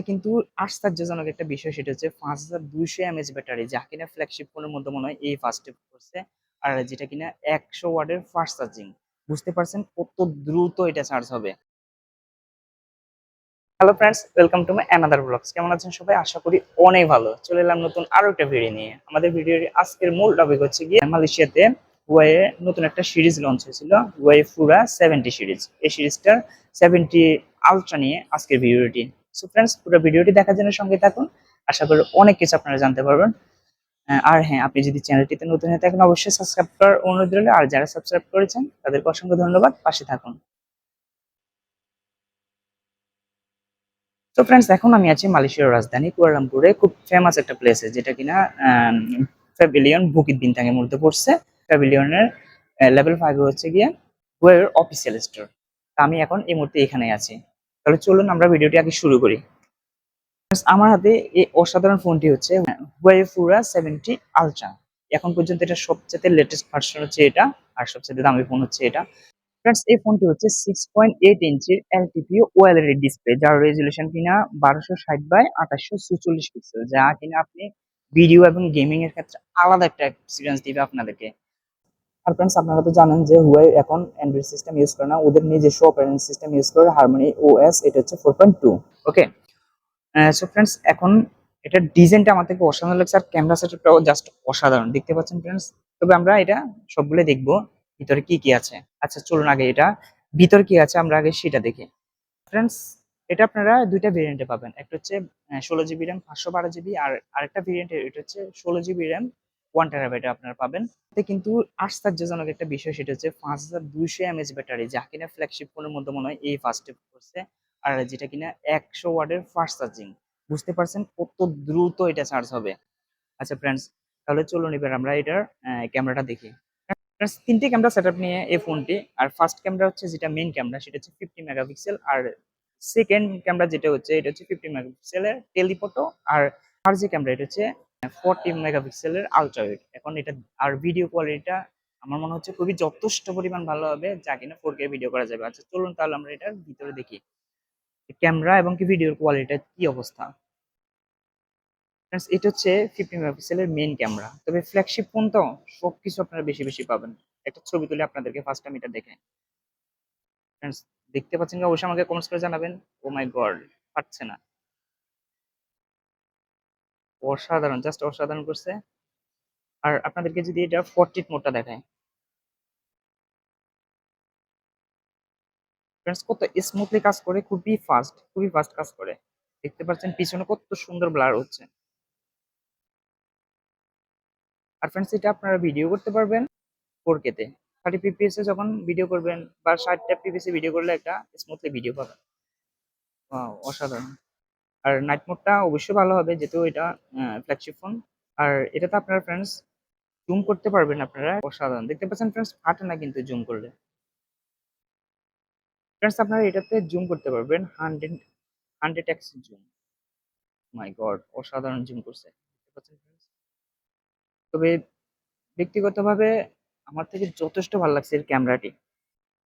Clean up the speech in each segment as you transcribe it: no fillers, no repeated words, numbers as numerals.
কিন্তু আশ্চর্যজনক একটা বিষয় সেটা হচ্ছে 5200 এমএএইচ ব্যাটারি, যা কিনা ফ্ল্যাগশিপ ফোনের মধ্যে মনে হয় এই ফার্স্টে করছে। আর যেটা কিনা 100 ওয়াটের ফাস্ট চার্জিং। বুঝতে পারছেন কত দ্রুত এটা চার্জ হবে। Hello friends, welcome to my another blogs. কেমন আছেন সবাই? আশা করি অনেক ভালো। চলে এলাম নতুন আরো একটা ভিডিও নিয়ে। আমাদের ভিডিওর আজকের মূল টপিক হচ্ছে গিয়ে মালয়েশিয়াতে হুয়াওয়ে নতুন একটা সিরিজ লঞ্চ হয়েছিল, হুয়াওয়ে ফুরা 70 সিরিজ। এই সিরিজটার 70 আলট্রা নিয়ে আজকের ভিডিওটি। সো ফ্রেন্ডস, পুরো ভিডিওটি দেখার জন্য সঙ্গে থাকুন। আশা করি অনেক কিছু আপনারা জানতে পারবেন। আর হ্যাঁ, আপনি যদি চ্যানেলটিতে নতুন হয়ে থাকেন অবশ্যই সাবস্ক্রাইব করার অনুরোধ রইল। আর যারা সাবস্ক্রাইব করেছেন তাদেরকে অসংখ্য ধন্যবাদ। পাশে থাকুন। তো ফ্রেন্ডস, এখন আমি আছি মালয়েশিয়ার রাজধানী কুয়ালালামপুরে, খুব ফেমাস একটা প্লেসে, যেটা কিনা প্যাভিলিয়ন বুকিত বিন্তাং এর মধ্যে পড়ছে। প্যাভিলিয়নের লেভেল 5 হচ্ছে গিয়ে ওয়ের অফিসিয়াল স্টোর। আমি এখন এই মুহূর্তে এখানে আছি। তাহলে চলুন আমরা ভিডিওটি আগে শুরু করি। Friends, আমার হাতে এই অসাধারণ ফোনটি হচ্ছে হুয়াওয়ে ফুরা 70 আলট্রা। এখন পর্যন্ত এটা সবচেয়ে লেটেস্ট ভার্সন হচ্ছে এটা, আর সবচেয়ে দামি ফোন হচ্ছে এটা। ফ্রেন্ডস, এই ফোনটি হচ্ছে 6.8 ইঞ্চির এলটিপিও ওএলইডি ডিসপ্লে, যার রেজলিউশন কিনা 1260 বাই 2846 পিক্সেল, যা কিনা আপনি ভিডিও এবং গেমিং এর ক্ষেত্রে আলাদা একটা এক্সপিরিয়েন্স দিবে আপনাদেরকে। আর ফ্রেন্ডস, আপনারা তো জানেন যে হুয়াই এখন অ্যান্ড্রয়েড সিস্টেম ইউজ করে না, ওদের নিজস্ব অপারেটিং সিস্টেম ইউজ করে, হারমোনি ওএস। এটা হচ্ছে 4.2। ওকে। সো ফ্রেন্ডস, এখন এটার ডিজাইনটা আমার থেকে অসাধারণ লাগছে, আর ক্যামেরা সেটআপটাও জাস্ট অসাধারণ, দেখতে পাচ্ছেন ফ্রেন্ডস। তবে আমরা এটা সবগুলো দেখবো ভিতরে কি কি আছে। আচ্ছা চলুন আগে এটা ভিতর কি আছে আমরা আগে সেটা দেখি। ফ্রেন্ডস, এটা আপনারা দুইটা ভেরিয়েন্টে পাবেন। একটা হচ্ছে 16 জিবি র্যাম 512 জিবি, আর আরেকটা ভেরিয়েন্ট এটা হচ্ছে 16 জিবি র্যাম 1 টেরাবাইট আপনারা পাবেন। এতে কিন্তু আশ্চর্যজনক একটা বিষয় সেটা হচ্ছে 5200 এমএএইচ ব্যাটারি, যা কিনা ফ্ল্যাগশিপ ফোনের মধ্যে মনে হয় এই ফার্স্টে করছে। আর যেটা কিনা 100 ওয়াটের ফাস্ট চার্জিং। বুঝতে পারছেন কত দ্রুত এটা চার্জ হবে। আচ্ছা ফ্রেন্ডস, তাহলে চলুন এবার আমরা এটার ক্যামেরাটা দেখি। Friends, তিনটে ক্যামেরা সেটআপ নিয়ে এই ফোনটি। আর ফার্স্ট ক্যামেরা হচ্ছে যেটা মেইন ক্যামেরা, সেটা হচ্ছে 50 মেগাপিক্সেল। আর সেকেন্ড ক্যামেরা যেটা হচ্ছে এটা হচ্ছে 50 মেগাপিক্সেলের টেলিফটো। আর যে ক্যামেরা এটা হচ্ছে 40 মেগাপিক্সেলের আলট্রা ওয়াইড। এখন এটা আর ভিডিও কোয়ালিটিটা আমার মনে হচ্ছে খুবই যথেষ্ট পরিমাণ ভালো হবে, যা কিনা 4K ভিডিও করা যাবে। আচ্ছা চলুন তাহলে আমরা এটার ভিতরে দেখি ক্যামেরা এবং কি ভিডিওর কোয়ালিটির কি অবস্থা। Friends, এটা হচ্ছে 50 মেগাপিক্সেলের মেইন ক্যামেরা। তবে ফ্ল্যাগশিপ ফোন তো সবকিছু আপনারা বেশি বেশি পাবেন। একটা ছবি তুলে আপনাদেরকে ফার্স্ট টাইম এটা দেখে। ফ্রেন্ডস, দেখতে পাচ্ছেন কি? অবশ্যই আমাকে কমেন্টস করে জানাবেন। ও মাই গড, পারছে না। অসাধারণ, জাস্ট অসাধারণ করছে। আর আপনাদেরকে যদি এটা পোর্ট্রেট মোডটা দেখায়, ফ্রেন্ডস কত স্মুথলি কাজ করে, খুবই ফাস্ট কাজ করে। দেখতে পাচ্ছেন পিছনে কত সুন্দর ব্লার হচ্ছে। আর ফ্রেন্ডস, এটা আপনারা ভিডিও করতে পারবেন 4K তে। 30 fps এ যখন ভিডিও করবেন বা 60 fps এ ভিডিও করলে একটা স্মুথলি ভিডিও পাবেন। ওয়াও, অসাধারণ। আর নাইট মোডটা অবশ্যই ভালো হবে, যেহেতু এটা ফ্ল্যাগশিপ ফোন। আর এটাতে আপনারা ফ্রেন্ডস জুম করতে পারবেন আপনারা। অসাধারণ দেখতে পাচ্ছেন ফ্রেন্ডস, ফাটে না কিন্তু জুম করলে। ফ্রেন্ডস, আপনারা এটাতে জুম করতে পারবেন 100x জুম। মাই গড, অসাধারণ জুম করছে, দেখতে পাচ্ছেন ফ্রেন্ডস। তবে ব্যক্তিগতভাবে আমার থেকে যথেষ্ট ভালো লাগছে এর ক্যামেরাটি।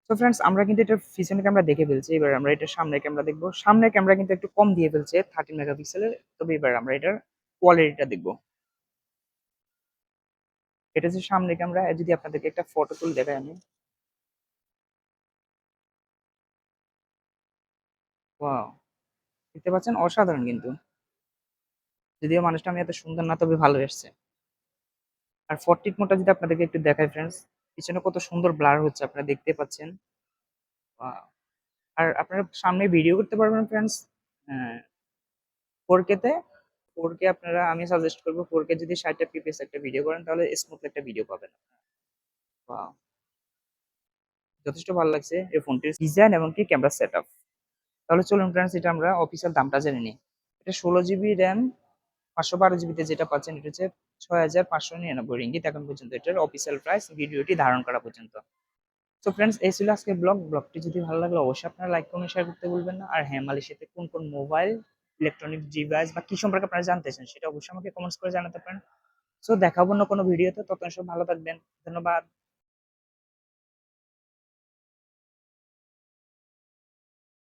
তো ফ্রেন্ডস, আমরা কিন্তু এটার পিছনের ক্যামেরা দেখে ফেলছি। এবার আমরা এটার সামনের ক্যামেরা দেখবো। সামনের ক্যামেরা কিন্তু একটু কম দিয়ে ফেলছে, 30 মেগাপিক্সেলের। তবে এবার আমরা এটার কোয়ালিটিটা দেখবো। এটা হচ্ছে সামনের ক্যামেরা। যদি আপনাদেরকে একটা ফটো তুলে দেখাই আমি। ওয়াও, দেখতে পাচ্ছেন অসাধারণ কিন্তু। যদিও মানুষটা আমি এত সুন্দর না, তবে ভালো এসছে। আর পোর্ট্রেট মোডটা যদি আপনাদেরকে একটু দেখাই ফ্রেন্ডস, পিছনে কত সুন্দর ব্লার হচ্ছে আপনারা দেখতে পাচ্ছেন। ওয়াও। আর আপনারা সামনে ভিডিও করতে পারবেন ফ্রেন্ডস 4K তে। 4K আপনারা, আমি সাজেস্ট করব 4K যদি 60 fps একটা ভিডিও করেন তাহলে স্মুথ একটা ভিডিও পাবেন। ওয়াও, যথেষ্ট ভালো লাগছে এই ফোনটির ডিজাইন এবং কি ক্যামেরা সেটআপ। তাহলে চলুন ফ্রেন্ডস, এটা আমরা অফিসিয়াল দামটা জেনে নিই। এটা 16 জিবি র্যাম 512 জিবিতে যেটা পাচ্ছেন এটা হচ্ছে 6599 রিঙ্গিত এখন পর্যন্ত এটার অফিসিয়াল প্রাইস, ভিডিওটি ধারণ করা পর্যন্ত। সো ফ্রেন্ডস, এই ছিল আজকের ব্লগটি যদি ভালো লাগলে অবশ্যই আপনারা লাইক কমেন্ট শেয়ার করতে ভুলবেন না। আর হ্যাঁ, মালয়েশিয়াতে কোন কোন মোবাইল ইলেকট্রনিক ডিভাইস বা কি সম্পর্কে আপনারা জানতে চান সেটা অবশ্যই আমাকে কমেন্টস করে জানাতে পারেন। সো দেখাবো অন্য কোনো ভিডিওতে, ততক্ষণ সব ভালো থাকবেন। ধন্যবাদ।